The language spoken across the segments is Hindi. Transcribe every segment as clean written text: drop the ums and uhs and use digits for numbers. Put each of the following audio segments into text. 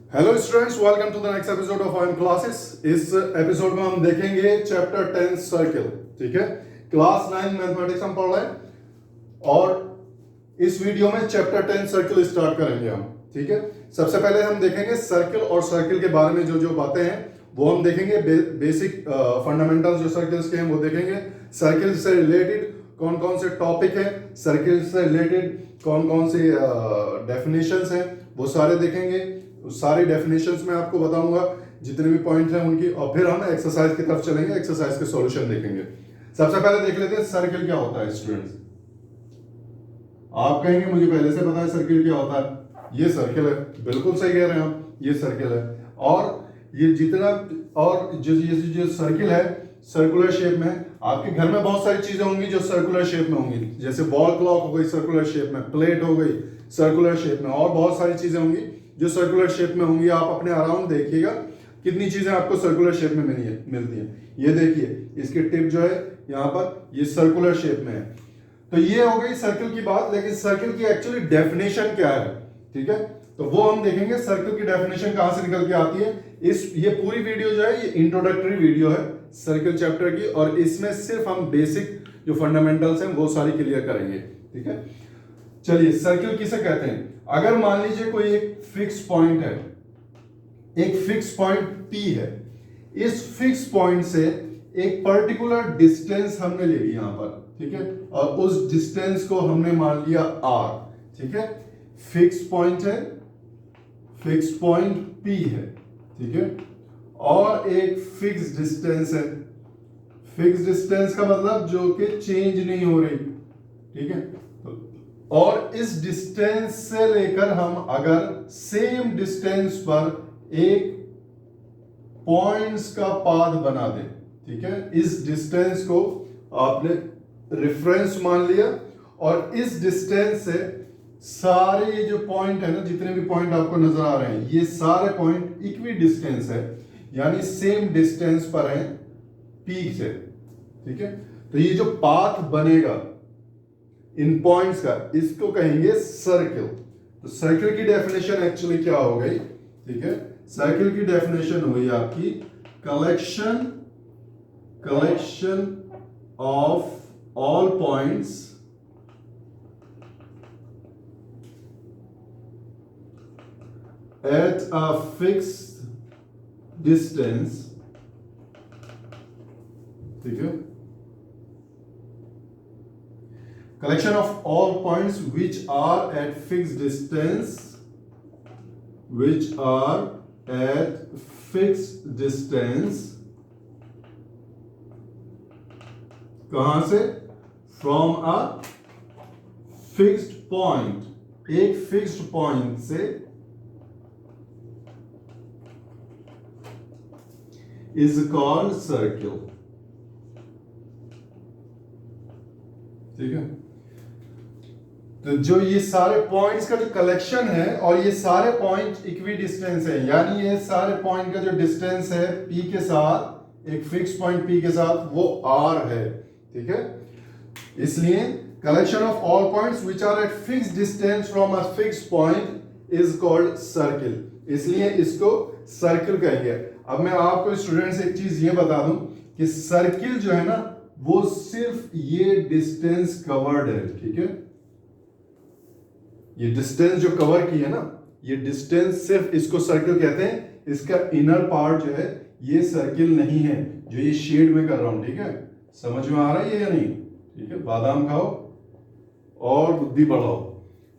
Hello students, welcome to the next episode of IM classes. इस एपिसोड में हम देखेंगे चैप्टर 10 सर्किल। ठीक है, क्लास 9 मैथमेटिक्स हम पढ़ रहे हैं और इस वीडियो में चैप्टर 10 सर्किल स्टार्ट करेंगे हम। ठीक है, सबसे पहले हम देखेंगे सर्किल और सर्किल के बारे में जो जो बातें हैं वो हम देखेंगे। बेसिक फंडामेंटल्स जो सर्किल्स के हैं वो देखेंगे। सर्किल से रिलेटेड कौन कौन से टॉपिक हैं, सर्किल से रिलेटेड कौन कौन सी डेफिनेशंस हैं वो सारे देखेंगे। सारी डेफिनेशंस मैं आपको बताऊंगा, जितने भी पॉइंट हैं उनकी, और फिर हम एक्सरसाइज की तरफ चलेंगे, एक्सरसाइज के सॉल्यूशन देखेंगे। सबसे पहले देख लेते हैं सर्किल क्या होता है। स्टूडेंट्स, आप कहेंगे मुझे पहले से पता है सर्किल क्या होता है। ये सर्किल है, बिल्कुल सही कह रहे हैं आप, ये सर्किल है। और ये जितना और जो सर्किल है सर्कुलर शेप में, आपके घर में बहुत सारी चीजें होंगी जो सर्कुलर शेप में होंगी, जैसे वॉल क्लॉक हो गई सर्कुलर शेप में, प्लेट हो गई सर्कुलर शेप में, और बहुत सारी चीजें होंगी जो सर्कुलर शेप में होंगी। आप अपने अराउंड देखिएगा कितनी चीजें आपको सर्कुलर शेप में मिलती हैं। ये देखिए, इसकी टिप जो है यहाँ पर ये सर्कुलर शेप में है। तो ये हो गई सर्किल की बात, लेकिन सर्किल की एक्चुअली डेफिनेशन क्या है, ठीक है, तो वो हम देखेंगे। सर्किल की डेफिनेशन कहां से निकल के आती है। ये पूरी वीडियो जो है ये इंट्रोडक्टरी वीडियो है सर्किल चैप्टर की, और इसमें सिर्फ हम बेसिक जो फंडामेंटल्स हैं वो सारी क्लियर करेंगे। ठीक है, चलिए सर्किल किसे कहते हैं। अगर मान लीजिए कोई एक फिक्स पॉइंट है, एक फिक्स पॉइंट P है, इस फिक्स पॉइंट से एक पर्टिकुलर डिस्टेंस हमने ले ली यहां पर, ठीक है, और उस डिस्टेंस को हमने मान लिया R। ठीक है, फिक्स पॉइंट है, फिक्स पॉइंट P है, ठीक है, और एक फिक्स डिस्टेंस है। फिक्स डिस्टेंस का मतलब जो कि चेंज नहीं हो रही, ठीक है। और इस डिस्टेंस से लेकर हम अगर सेम डिस्टेंस पर एक पॉइंट्स का पाथ बना दें, ठीक है, इस डिस्टेंस को आपने रेफरेंस मान लिया, और इस डिस्टेंस से सारे ये जो पॉइंट है ना, जितने भी पॉइंट आपको नजर आ रहे हैं, ये सारे पॉइंट इक्वी डिस्टेंस है, यानी सेम डिस्टेंस पर है P से। ठीक है, तो ये जो पाथ बनेगा इन पॉइंट्स का, इसको कहेंगे सर्किल। तो सर्किल की डेफिनेशन एक्चुअली क्या हो गई, ठीक है, सर्किल की डेफिनेशन हुई आपकी collection of all points at a fixed distance, ठीक है, collection of all points which are at fixed distance, which are at fixed distance, कहां से, from a fixed point, एक fixed point से, is called circle। ठीक है, तो जो ये सारे पॉइंट्स का जो कलेक्शन है, और ये सारे पॉइंट इक्वी डिस्टेंस है, यानी ये सारे पॉइंट का जो डिस्टेंस है P के साथ, एक फिक्स पॉइंट P के साथ, वो R है। ठीक है, इसलिए collection of all points which are at fixed distance from a fixed point is called circle, इसलिए इसको सर्किल कहेंगे। अब मैं आपको स्टूडेंट्स एक चीज ये बता दूं कि सर्किल जो है ना, वो सिर्फ ये डिस्टेंस कवर्ड है। ठीक है, ये डिस्टेंस जो कवर की है ना, ये डिस्टेंस सिर्फ इसको सर्किल कहते हैं। इसका इनर पार्ट जो है ये सर्किल नहीं है, जो ये शेड में कर रहा हूं। ठीक है, समझ में आ रहा है ये या नहीं। ठीक है, बादाम खाओ और बुद्धि बढ़ाओ।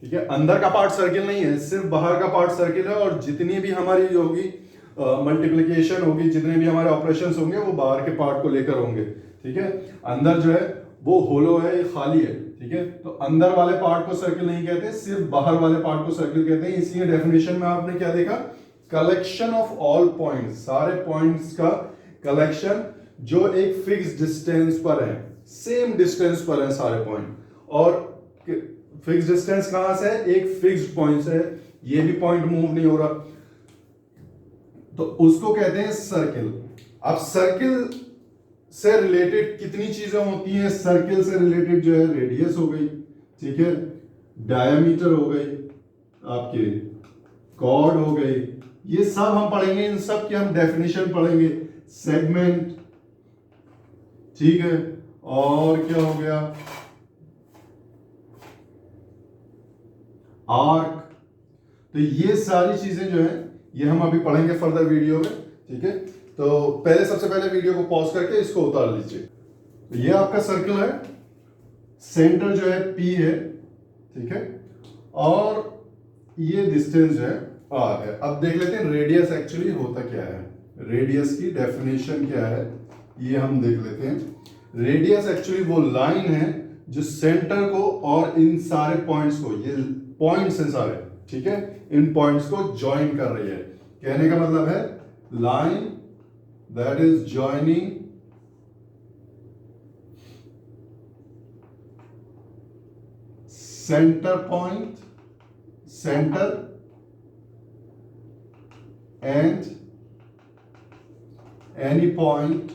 ठीक है, अंदर का पार्ट सर्किल नहीं है, सिर्फ बाहर का पार्ट सर्किल है, और जितनी भी हमारी होगी मल्टीप्लिकेशन होगी, जितने भी हमारे ऑपरेशंस होंगे वो बाहर के पार्ट को लेकर होंगे। ठीक है, अंदर जो है वो होलो है, ये खाली है। ठीक है, तो अंदर वाले पार्ट को सर्किल नहीं कहते, सिर्फ बाहर वाले पार्ट को सर्किल कहते हैं। इसलिए डेफिनेशन में आपने क्या देखा, कलेक्शन ऑफ ऑल पॉइंट्स, सारे पॉइंट्स का कलेक्शन जो एक फिक्स डिस्टेंस पर है, सेम डिस्टेंस पर है सारे पॉइंट, और फिक्स डिस्टेंस कहां से है, एक फिक्स्ड पॉइंट से, ये भी पॉइंट मूव नहीं हो रहा, तो उसको कहते हैं सर्किल। अब सर्किल से रिलेटेड कितनी चीजें होती हैं। सर्किल से रिलेटेड जो है रेडियस हो गई, ठीक है, डायमीटर हो गई, आपके कॉर्ड हो गई, ये सब हम पढ़ेंगे, इन सब की हम डेफिनेशन पढ़ेंगे। सेगमेंट, ठीक है, और क्या हो गया, आर्क। तो ये सारी चीजें जो है ये हम अभी पढ़ेंगे फर्दर वीडियो में, ठीक है। तो पहले सबसे पहले वीडियो को पॉज करके इसको उतार लीजिए। तो ये आपका सर्कल है, सेंटर जो है P है, ठीक है, और ये डिस्टेंस जो है R है। अब देख लेते हैं रेडियस एक्चुअली होता क्या है, रेडियस की डेफिनेशन क्या है, ये हम देख लेते हैं। रेडियस एक्चुअली वो लाइन है जो सेंटर को और इन सारे पॉइंट्स को, ये पॉइंट्स हैं सारे, ठीक है, इन पॉइंट्स को ज्वाइन कर रही है। कहने का मतलब है line that is joining centre point, centre and any point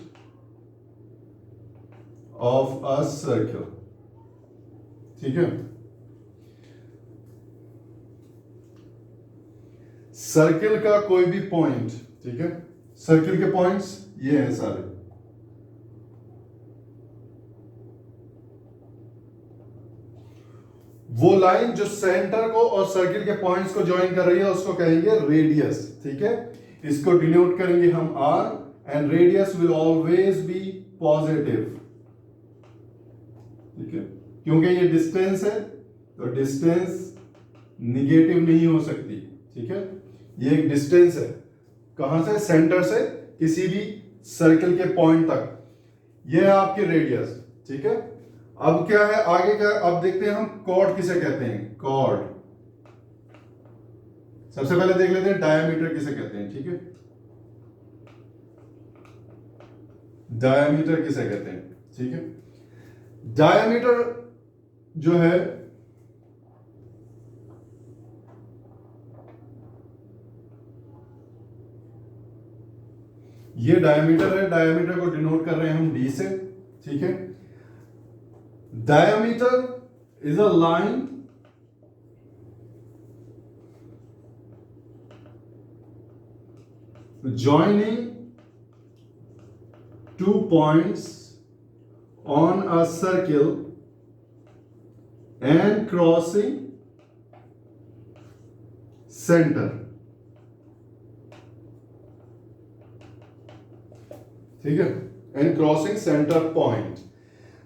of a circle, ठीक है। सर्किल का कोई भी पॉइंट, ठीक है, सर्किल के पॉइंट्स ये हैं सारे, वो लाइन जो सेंटर को और सर्किल के पॉइंट्स को ज्वाइन कर रही है उसको कहेंगे रेडियस, ठीक है। इसको डिनोट करेंगे हम R, and radius will always be positive, ठीक है, क्योंकि ये डिस्टेंस है तो डिस्टेंस निगेटिव नहीं हो सकती, ठीक है। ये एक डिस्टेंस है, कहां से, सेंटर से किसी भी सर्कल के पॉइंट तक, ये है आपकी रेडियस, ठीक है। अब क्या है आगे का, अब देखते हैं हम कॉर्ड किसे कहते हैं, कॉर्ड। सबसे पहले देख लेते हैं डायमीटर किसे कहते हैं, ठीक है, डायमीटर किसे कहते हैं, ठीक है। डायमीटर जो है ये डायमीटर है, डायमीटर को डिनोट कर रहे हैं हम D से, ठीक है। Diameter is a line joining two points on a circle and crossing center, ठीक है, and crossing centre point.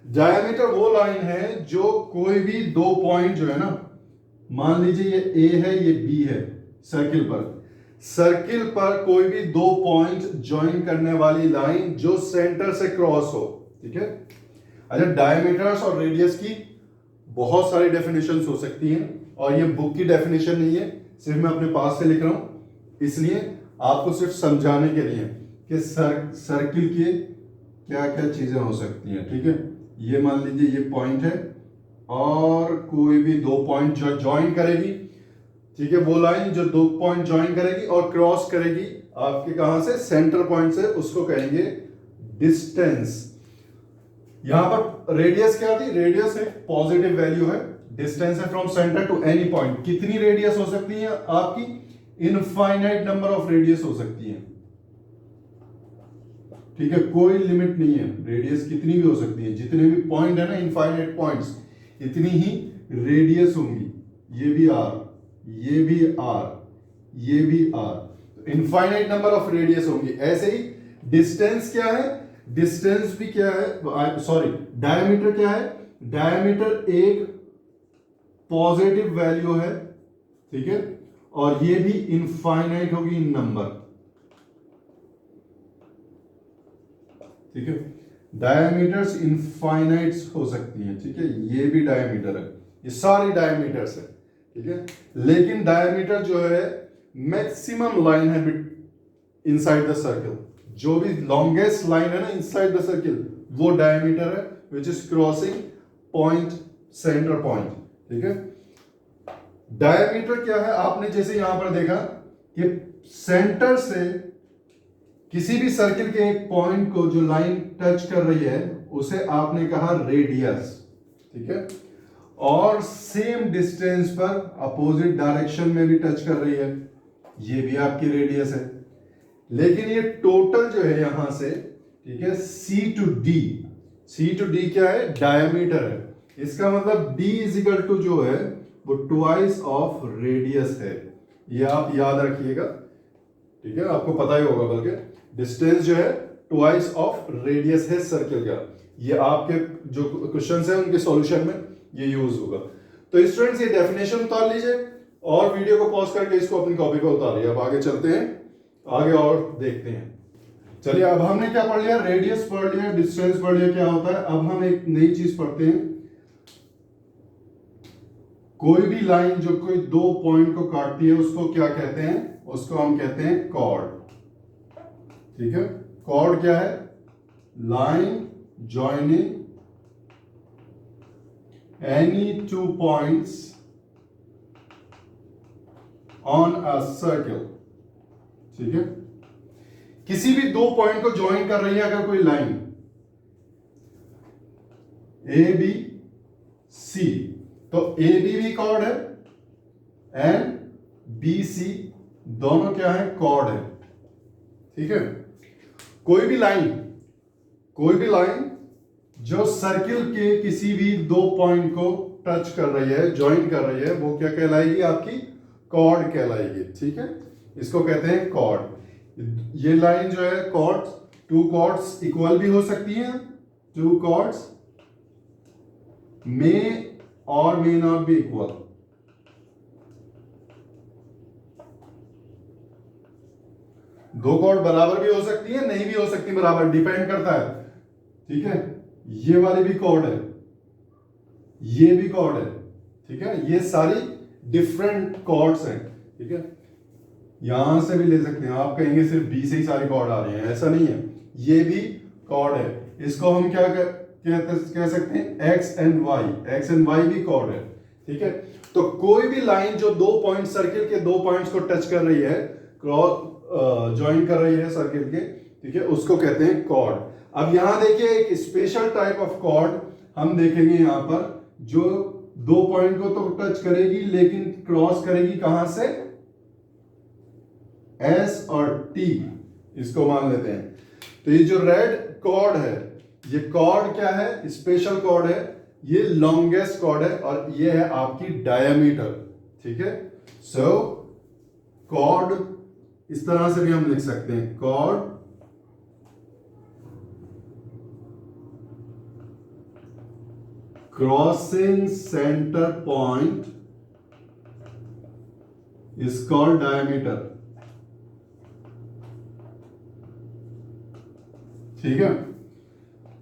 Diameter वो लाइन है जो कोई भी दो पॉइंट जो है ना, मान लीजिए ये A है ये B है, सर्किल पर, सर्किल पर कोई भी दो पॉइंट ज्वाइन करने वाली लाइन जो सेंटर से क्रॉस हो, ठीक है। अच्छा, डायमीटर्स और रेडियस की बहुत सारी डेफिनेशंस हो सकती हैं, और ये बुक की डेफिनेशन नहीं है, सिर्फ मैं अपने पास से लिख रहा हूं, इसलिए आपको सिर्फ समझाने के लिए कि सर्किल की क्या क्या चीजें हो सकती हैं, ठीक है। ये मान लीजिए ये पॉइंट है और कोई भी दो पॉइंट जो ज्वाइन करेगी, ठीक है, वो लाइन जो दो पॉइंट ज्वाइन करेगी और क्रॉस करेगी आपके कहां से, सेंटर पॉइंट से, उसको कहेंगे डिस्टेंस। यहां पर रेडियस क्या थी, रेडियस एक पॉजिटिव वैल्यू है, डिस्टेंस है from centre to any point. कितनी रेडियस हो सकती है आपकी, इनफाइनाइट नंबर ऑफ रेडियस हो सकती है, ठीक है, कोई लिमिट नहीं है, रेडियस कितनी भी हो सकती है, जितने भी पॉइंट है ना, इनफाइनाइट पॉइंट्स, इतनी ही रेडियस होंगी। ये भी R, ये भी R, ये भी R, infinite number of radius होंगी। ऐसे ही डिस्टेंस क्या है, डिस्टेंस भी क्या है, सॉरी, डायमीटर क्या है, डायमीटर एक पॉजिटिव वैल्यू है, ठीक है, और ये भी इनफाइनाइट होगी इन नंबर, ठीक है। डायमीटर्स इनफाइनाइट्स हो सकती हैं, ठीक है, ये भी डायमीटर है, ये सारी डायमीटर्स है, ठीक है। लेकिन डायमीटर जो है मैक्सिमम लाइन है इनसाइड द सर्कल, जो भी लॉन्गेस्ट लाइन है ना इनसाइड द सर्कल, वो डायमीटर है, which is crossing point, centre point, ठीक है। डायमीटर क्या है, आपने जैसे यहां पर देखा कि सेंटर से किसी भी सर्किल के एक पॉइंट को जो लाइन टच कर रही है उसे आपने कहा रेडियस, ठीक है, और सेम डिस्टेंस पर अपोजिट डायरेक्शन में भी टच कर रही है, ये भी आपकी रेडियस है। लेकिन ये टोटल जो है यहां से, ठीक है, सी टू डी क्या है, डायमीटर है। इसका मतलब d इज इक्वल टू जो है वो ट्वाइस ऑफ रेडियस है। ये आप याद रखिएगा, ठीक है, आपको पता ही होगा, बल्कि डिस्टेंस जो है ट्वाइस ऑफ रेडियस है सर्किल का। ये आपके जो क्वेश्चंस है उनके सॉल्यूशन में ये यूज होगा। तो स्टूडेंट्स ये डेफिनेशन उतार लीजिए और वीडियो को पॉज करके इसको अपनी कॉपी पर उतारिए। अब आगे चलते हैं, आगे और देखते हैं। चलिए, अब हमने क्या पढ़ लिया, रेडियस पढ़ लिया, डिस्टेंस पढ़ लिया क्या होता है। अब हम एक नई चीज पढ़ते हैं। कोई भी लाइन जो कोई दो पॉइंट को काटती है उसको क्या कहते हैं, उसको हम कहते हैं कॉर्ड। ठीक है, कॉर्ड क्या है, line joining any two points on a circle. ठीक है, किसी भी दो पॉइंट को ज्वाइन कर रही है अगर कोई लाइन ए बी सी, तो ए बी भी कॉर्ड है एंड बी सी दोनों क्या है, कॉर्ड है। ठीक है, कोई भी लाइन जो सर्किल के किसी भी दो पॉइंट को टच कर रही है, ज्वाइन कर रही है, वो क्या कहलाएगी, आपकी कॉर्ड कहलाएगी। ठीक है, इसको कहते हैं कॉर्ड। ये लाइन जो है कॉर्ड, टू कॉर्ड्स इक्वल भी हो सकती हैं, टू कॉर्ड्स मे और मे नॉट बी इक्वल। दो कॉर्ड बराबर भी हो सकती है, नहीं भी हो सकती बराबर, डिपेंड करता है। ठीक है, ये वाली भी कॉर्ड है, ये भी कॉर्ड है। ठीक है, ये सारी डिफरेंट कॉर्ड्स हैं। ठीक है, यहां से भी ले सकते हैं, आप कहेंगे सिर्फ बी से ही सारी कॉर्ड आ रही हैं, ऐसा नहीं है, ये भी कॉर्ड है। इसको हम क्या कह सकते हैं, एक्स एंड वाई भी कॉर्ड है। ठीक है, तो कोई भी लाइन जो दो पॉइंट सर्किल के दो पॉइंट्स को टच कर रही है, क्रॉस ज्वाइन कर रही है सर्किल के, ठीक है, उसको कहते हैं कॉर्ड। अब यहां देखिए एक स्पेशल टाइप ऑफ कॉर्ड हम देखेंगे यहां पर, जो दो पॉइंट को तो टच करेगी लेकिन क्रॉस करेगी कहां से, एस और टी, इसको मान लेते हैं। तो ये जो रेड कॉर्ड है, ये कॉर्ड क्या है, स्पेशल कॉर्ड है, ये लॉन्गेस्ट कॉर्ड है और ये है आपकी डायमीटर। ठीक है, सो कॉर्ड इस तरह से भी हम लिख सकते हैं, chord crossing centre point is called diameter. ठीक है,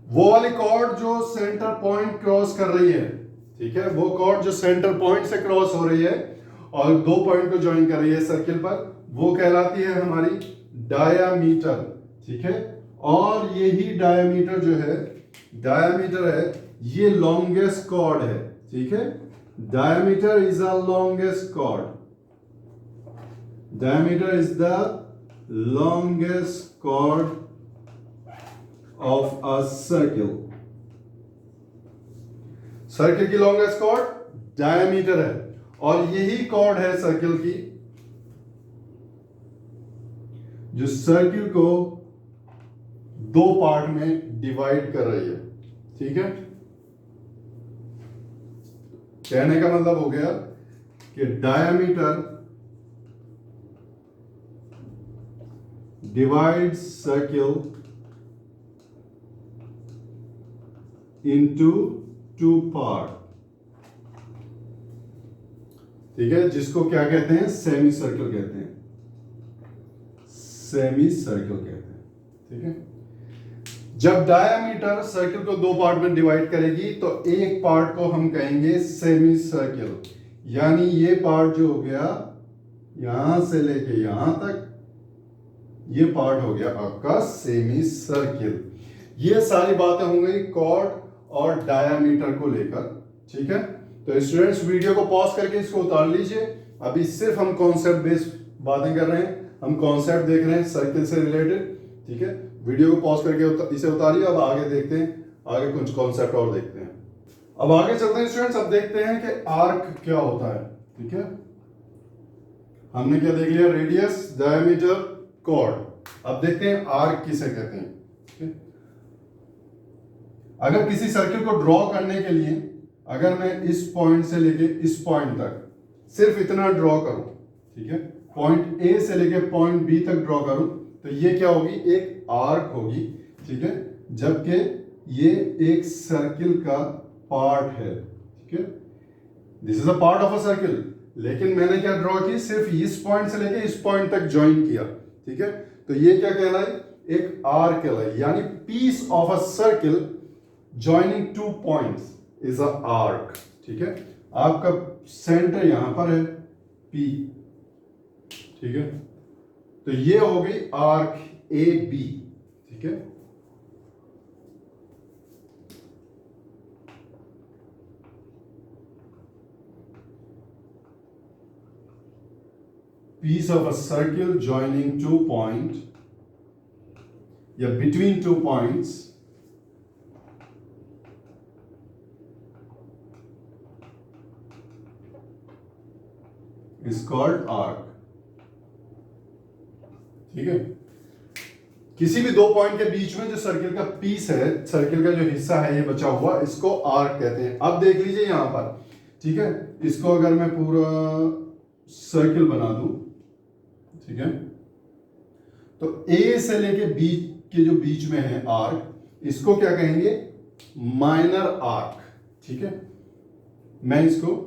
वो वाली कॉर्ड जो सेंटर पॉइंट क्रॉस कर रही है, ठीक है, वो कॉर्ड जो सेंटर पॉइंट से क्रॉस हो रही है और दो पॉइंट को ज्वाइन कर रही है सर्किल पर, वो कहलाती है हमारी डायामीटर। ठीक है, और यही डायामीटर जो है, डायामीटर है, ये लॉन्गेस्ट कॉर्ड है। ठीक है, diameter is the longest chord, diameter is the longest chord of a circle. Circle की लॉन्गेस्ट कॉर्ड डायमीटर है और यही कॉर्ड है सर्किल की जो सर्किल को दो पार्ट में डिवाइड कर रही है। ठीक है, कहने का मतलब हो गया कि diameter divides circle into two part। ठीक है, जिसको क्या कहते हैं, सेमी सर्कल कहते हैं, सेमी सर्कल कहते हैं। ठीक है, जब डायमीटर सर्कल को दो पार्ट में डिवाइड करेगी तो एक पार्ट को हम कहेंगे सेमी सर्कल, यानी ये पार्ट जो हो गया यहां से लेके यहां तक, ये पार्ट हो गया आपका सेमी सर्कल। ये सारी बातें हो गई कॉर्ड और डायामीटर को लेकर। ठीक है, तो स्टूडेंट्स वीडियो को पॉज करके इसको उतार लीजिए। अभी सिर्फ हम कॉन्सेप्ट बेस्ड बातें कर रहे हैं, हम कॉन्सेप्ट देख रहे हैं सर्किल से रिलेटेड। ठीक है, वीडियो को पॉज करके इसे उतारिए। अब आगे देखते हैं, आगे कुछ कॉन्सेप्ट और देखते हैं। अब आगे चलते हैं स्टूडेंट्स, अब देखते हैं कि आर्क क्या होता है। ठीक है, हमने क्या देख लिया, रेडियस, डायमीटर, कॉर्ड। अब देखते हैं आर्क किसे कहते हैं। okay? अगर किसी सर्किल को ड्रॉ करने के लिए अगर मैं इस पॉइंट से लेके इस पॉइंट तक सिर्फ इतना ड्रॉ करूं, ठीक है, पॉइंट ए से लेके पॉइंट बी तक ड्रॉ करूं, तो ये क्या होगी, एक आर्क होगी, ठीक है, जबकि ये एक सर्किल का पार्ट है, ठीक है, this is a part of a circle. लेकिन मैंने क्या ड्रॉ की, सिर्फ इस पॉइंट से लेके इस पॉइंट तक ज्वाइन किया, ठीक है, तो ये क्या कहलाए, एक आर्क कहलाए, यानी piece of a circle joining two points is a arc, ठीक है। आपका सेंटर यहां पर है P, ठीक है, तो ये हो गई आर्क ए बी, ठीक है। Piece of a circle joining two point या between two points is called arc, ठीक है। किसी भी दो पॉइंट के बीच में जो सर्किल का पीस है, सर्किल का जो हिस्सा है ये बचा हुआ, इसको आर्क कहते हैं। अब देख लीजिए यहां पर, ठीक है, इसको अगर मैं पूरा सर्किल बना दूं, ठीक है, तो ए से लेके बी के जो बीच में है आर्क, इसको क्या कहेंगे, माइनर आर्क, ठीक है। मैं इसको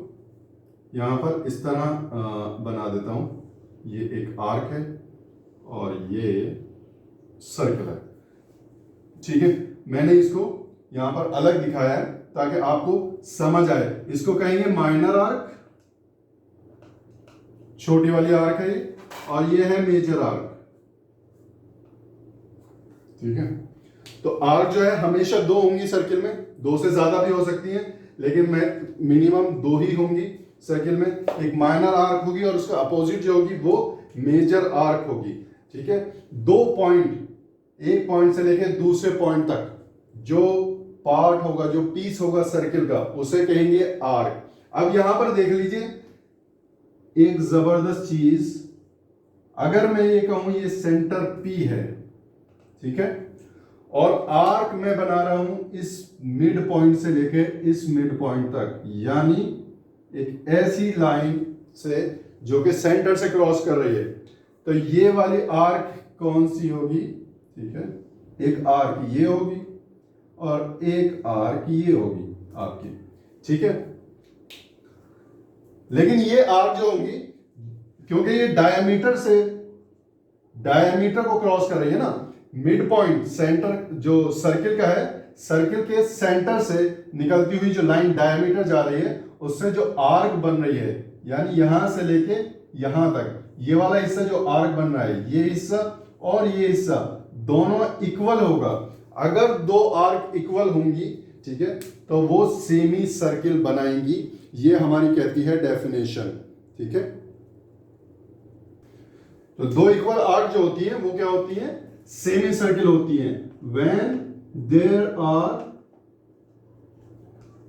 यहां पर इस तरह बना देता हूं, ये एक आर्क है और ये सर्कल है, ठीक है। मैंने इसको यहां पर अलग दिखाया है ताकि आपको समझ आए। इसको कहेंगे माइनर आर्क, छोटी वाली आर्क है ये, और ये है मेजर आर्क, ठीक है। तो आर्क जो है हमेशा दो होंगी सर्किल में, दो से ज्यादा भी हो सकती हैं, लेकिन मैं मिनिमम दो ही होंगी सर्किल में। एक माइनर आर्क होगी और उसका अपोजिट जो होगी वो मेजर आर्क होगी, ठीक है। दो पॉइंट, एक पॉइंट से लेकर दूसरे पॉइंट तक जो पार्ट होगा, जो पीस होगा सर्किल का, उसे कहेंगे आर्क। अब यहां पर देख लीजिए एक जबरदस्त चीज, अगर मैं ये कहूं ये सेंटर P है, ठीक है, और आर्क में बना रहा हूं इस मिड पॉइंट से लेके इस मिड पॉइंट तक, यानी एक ऐसी लाइन से जो कि सेंटर से क्रॉस कर रही है, तो ये वाली आर्क कौन सी होगी, ठीक है, एक आर्क ये होगी और एक आर्क ये होगी आपकी, ठीक है। लेकिन ये आर्क जो होगी, क्योंकि ये डायमीटर को क्रॉस कर रही है ना, मिड पॉइंट सेंटर जो सर्किल का है, सर्किल के सेंटर से निकलती हुई जो लाइन डायमीटर जा रही है, उससे जो आर्क बन रही है, यानी यहां से लेके यहां तक ये वाला हिस्सा जो आर्क बन रहा है, ये हिस्सा और ये हिस्सा दोनों इक्वल होगा। अगर दो आर्क इक्वल होंगी, ठीक है, तो वो सेमी सर्किल बनाएंगी। ये हमारी कहती है डेफिनेशन, ठीक है। तो दो इक्वल आर्क जो होती है वो क्या होती है, सेमी सर्किल होती है। When there are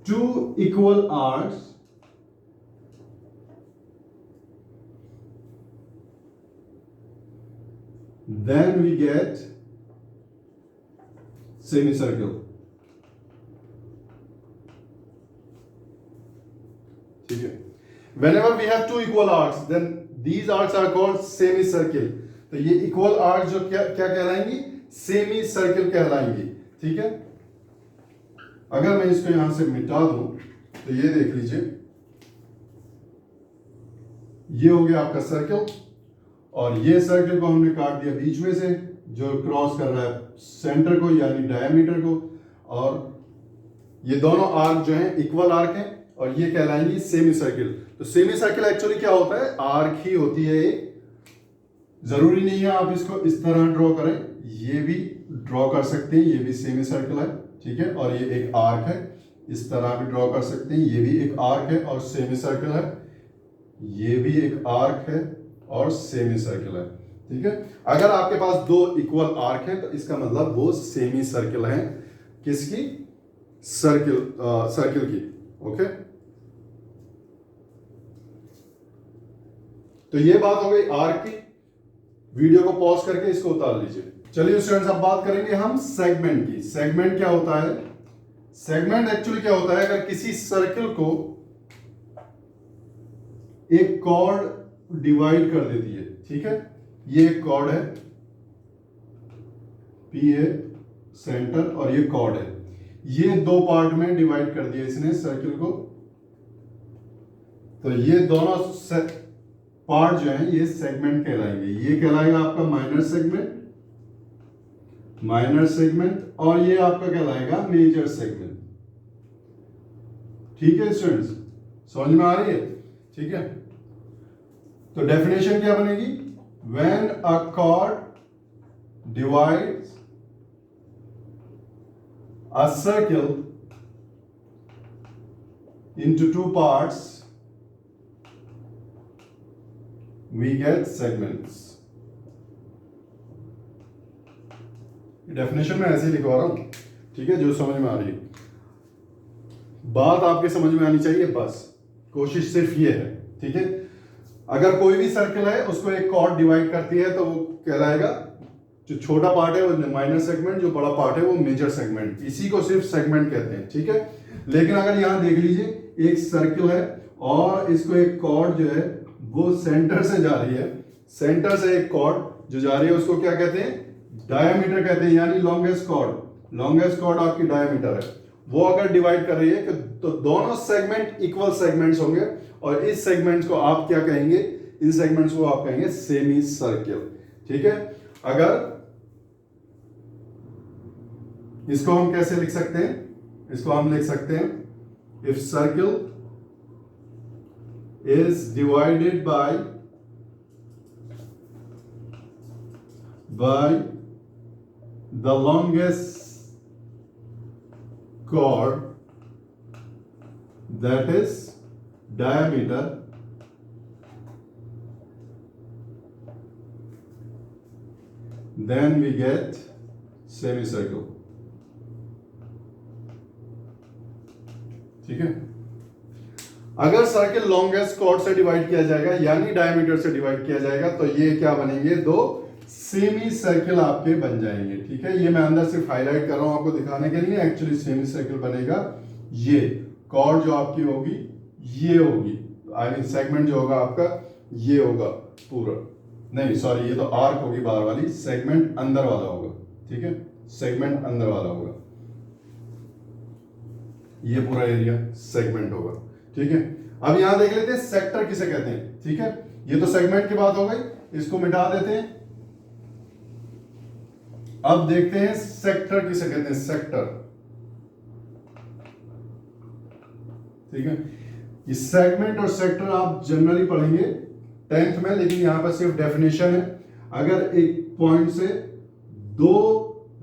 two equal arcs, then we get semicircle, ठीक है। whenever we have two equal arcs, then these arcs are called semicircle। तो ये इक्वल आर्क जो क्या क्या कहलाएंगी, सेमी सर्किल कहलाएंगी, ठीक है। अगर मैं इसको यहां से मिटा दूं तो ये देख लीजिए, ये हो गया आपका सर्किल, और ये सर्किल को हमने काट दिया बीच में से, जो क्रॉस कर रहा है सेंटर को यानी डायमीटर को, और ये दोनों आर्क जो हैं इक्वल आर्क हैं और ये कहलाएंगी सेमी सर्किल। तो सेमी सर्किल एक्चुअली क्या होता है, आर्क ही होती है। जरूरी नहीं है आप इसको इस तरह ड्रॉ करें, ये भी ड्रॉ कर सकते हैं, ये भी सेमी सर्किल है, ठीक है, और ये एक आर्क है, इस तरह भी ड्रॉ कर सकते हैं, ये भी एक आर्क है और सेमी सर्किल है, ये भी एक आर्क है और सेमी सर्किल है, ठीक है। अगर आपके पास दो इक्वल आर्क है तो इसका मतलब वो सेमी सर्किल है, किसकी, सर्किल की, ओके। तो ये बात हो गई आर्क की। वीडियो को पॉज करके इसको उतार लीजिए। चलिए स्टूडेंट्स, अब बात करेंगे हम सेगमेंट की। सेगमेंट क्या होता है? सेगमेंट एक्चुअली क्या होता है, अगर किसी सर्किल को एक कॉर्ड डिवाइड कर देती है, ठीक है, ये एक कॉर्ड है, पी है सेंटर और ये कॉर्ड है, ये दो पार्ट में डिवाइड कर दिया इसने सर्किल को, तो ये दोनों पार्ट जो है ये सेगमेंट कहलाएंगे। ये कहलाएगा आपका माइनर सेगमेंट और ये आपका कहलाएगा मेजर सेगमेंट। ठीक है स्टूडेंट्स, समझ में आ रही है? ठीक है, तो डेफिनेशन क्या बनेगी? When a cord divides a circle into two parts, we get segments. Definition में ऐसे ही लिखवा रहा हूं, ठीक है, जो समझ में आ रही है। बात आपके समझ में आनी चाहिए, बस कोशिश सिर्फ ये है। ठीक है, अगर कोई भी सर्कल है उसको एक कॉर्ड डिवाइड करती है तो वो कहलाएगा, जो छोटा पार्ट है वो माइनर सेगमेंट, जो बड़ा पार्ट है वो मेजर सेगमेंट। इसी को सिर्फ सेगमेंट कहते हैं। ठीक है, लेकिन अगर यहां देख लीजिए, एक सर्किल है और इसको एक कॉर्ड जो है वो सेंटर से जा रही है, सेंटर से एक कॉर्ड जो जा रही है उसको क्या कहते हैं? डायामीटर कहते हैं, यानी लॉन्गेस्ट कॉर्ड। लॉन्गेस्ट कॉर्ड आपकी डायामीटर है। वो अगर डिवाइड कर रही है तो दोनों सेगमेंट इक्वल सेगमेंट्स होंगे और इस सेगमेंट्स को आप क्या कहेंगे? इन सेगमेंट्स को आप कहेंगे सेमी सर्किल। ठीक है, अगर इसको हम कैसे लिख सकते हैं? इसको हम लिख सकते हैं, if circle is divided by the longest chord that is diameter, then we get semicircle. ठीक है, अगर सर्किल लॉन्गेस्ट कॉर्ड से डिवाइड किया जाएगा यानी डायमीटर से डिवाइड किया जाएगा तो ये क्या बनेंगे? दो सेमी सर्किल आपके बन जाएंगे। ठीक है, ये मैं अंदर सिर्फ हाईलाइट कर रहा हूं आपको दिखाने के लिए। एक्चुअली सेमी सर्किल बनेगा, ये कॉर्ड जो आपकी होगी ये होगी, आई मीन सेगमेंट जो होगा आपका ये होगा पूरा, नहीं सॉरी, ये तो आर्क होगी बाहर वाली, सेगमेंट अंदर वाला होगा। ठीक है, सेगमेंट अंदर वाला होगा, ये पूरा एरिया सेगमेंट होगा। ठीक है, अब यहां देख लेते हैं सेक्टर किसे कहते हैं। ठीक है, ये तो सेगमेंट की बात हो गई, इसको मिटा देते हैं। अब देखते हैं सेक्टर किसे कहते हैं। सेक्टर, ठीक है, ये सेगमेंट और सेक्टर आप जनरली पढ़ेंगे 10th में, लेकिन यहां पर सिर्फ डेफिनेशन है। अगर एक पॉइंट से दो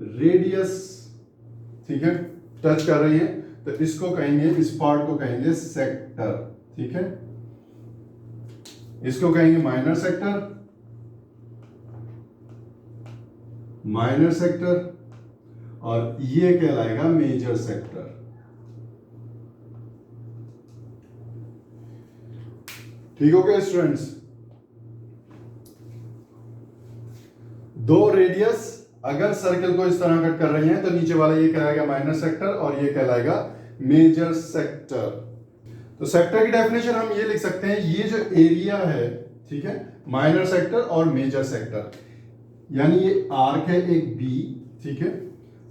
रेडियस, ठीक है, टच कर रही है तो इसको कहेंगे, इस पार्ट को कहेंगे सेक्टर। ठीक है, इसको कहेंगे माइनर सेक्टर, और ये कहलाएगा मेजर सेक्टर। ठीक हो गया स्टूडेंट्स? दो रेडियस अगर सर्किल को इस तरह कट कर रही हैं तो नीचे वाला ये कहलाएगा माइनर सेक्टर और ये कहलाएगा मेजर सेक्टर। तो सेक्टर की डेफिनेशन हम ये लिख सकते हैं, ये जो एरिया है, ठीक है, माइनर सेक्टर और मेजर सेक्टर, यानी ये आर्क है एक बी। ठीक है,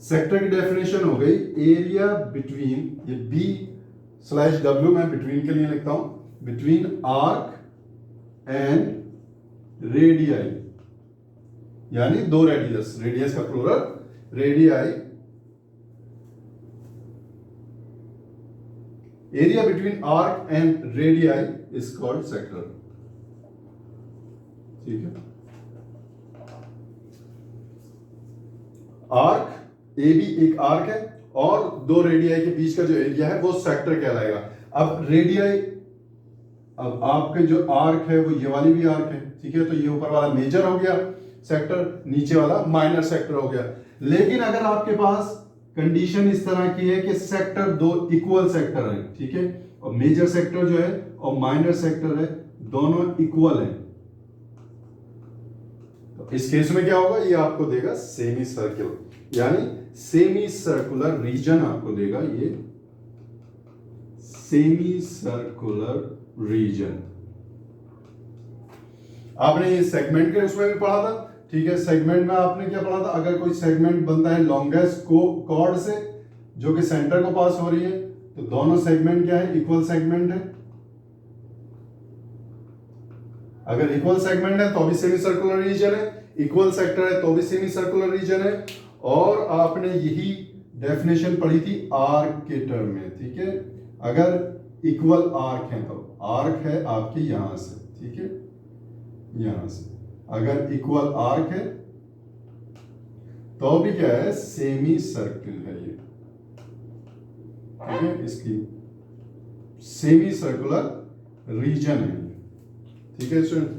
सेक्टर की डेफिनेशन हो गई एरिया बिटवीन, ये B/W मैं बिटवीन के लिए लिखता हूं, बिटवीन आर्क एंड रेडियाई, यानी दो रेडियस, रेडियस का plural radii, area between arc and radii is called sector. ठीक है, आर्क ए बी एक आर्क है और दो रेडियाई के बीच का जो एरिया है वो सेक्टर कहलाएगा। अब रेडियाई, अब आपके जो आर्क है वो ये वाली भी आर्क है। ठीक है, तो ये ऊपर वाला मेजर हो गया सेक्टर, नीचे वाला माइनर सेक्टर हो गया। लेकिन अगर आपके पास कंडीशन इस तरह की है कि सेक्टर दो इक्वल सेक्टर है, ठीक है, और मेजर सेक्टर जो है और माइनर सेक्टर है दोनों इक्वल है, इस केस में क्या होगा, ये आपको देगा सेमी सर्किल, यानी सेमी सर्कुलर रीजन आपको देगा, ये सेमी सर्कुलर रीजन। आपने ये सेगमेंट के उसमें भी पढ़ा था, ठीक है। सेगमेंट में आपने क्या पढ़ा था, अगर कोई सेगमेंट बनता है लॉन्गेस्ट कॉर्ड से जो कि सेंटर को पास हो रही है, तो दोनों सेगमेंट क्या है, इक्वल सेगमेंट है। अगर इक्वल सेगमेंट है तो भी सेमी सर्कुलर रीजन है, इक्वल सेक्टर है तो भी सेमी सर्कुलर रीजन है। और आपने यही डेफिनेशन पढ़ी थी आर्क के टर्म में, ठीक है। अगर इक्वल आर्क है तो आर्क है आपके यहां से, ठीक है, यहां से अगर इक्वल आर्क है तो भी क्या है, सेमी सर्किल है ये, ठीक है। इसकी सेमी सर्कुलर रीजन है, ठीक है स्टूडेंट।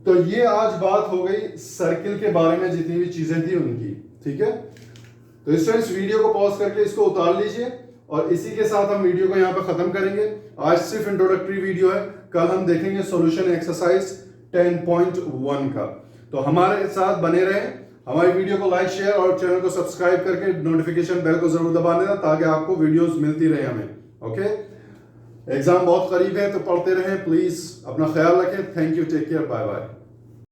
तो ये आज बात हो गई सर्किल के बारे में, जितनी भी चीजें थी उनकी, ठीक है। तो स्टूडेंट्स वीडियो को पॉज करके इसको उतार लीजिए और इसी के साथ हम वीडियो को यहाँ पे खत्म करेंगे। आज सिर्फ इंट्रोडक्टरी वीडियो है, कल हम देखेंगे सॉल्यूशन एक्सरसाइज 10.1 का। तो हमारे साथ बने रहें, हमारी वीडियो को लाइक शेयर और चैनल को सब्सक्राइब करके नोटिफिकेशन बेल को जरूर दबा देना ताकि आपको वीडियोस मिलती रहे हमें। ओके, एग्जाम बहुत करीब है तो पढ़ते रहें प्लीज, अपना ख्याल रखें। Thank you, take care, bye bye.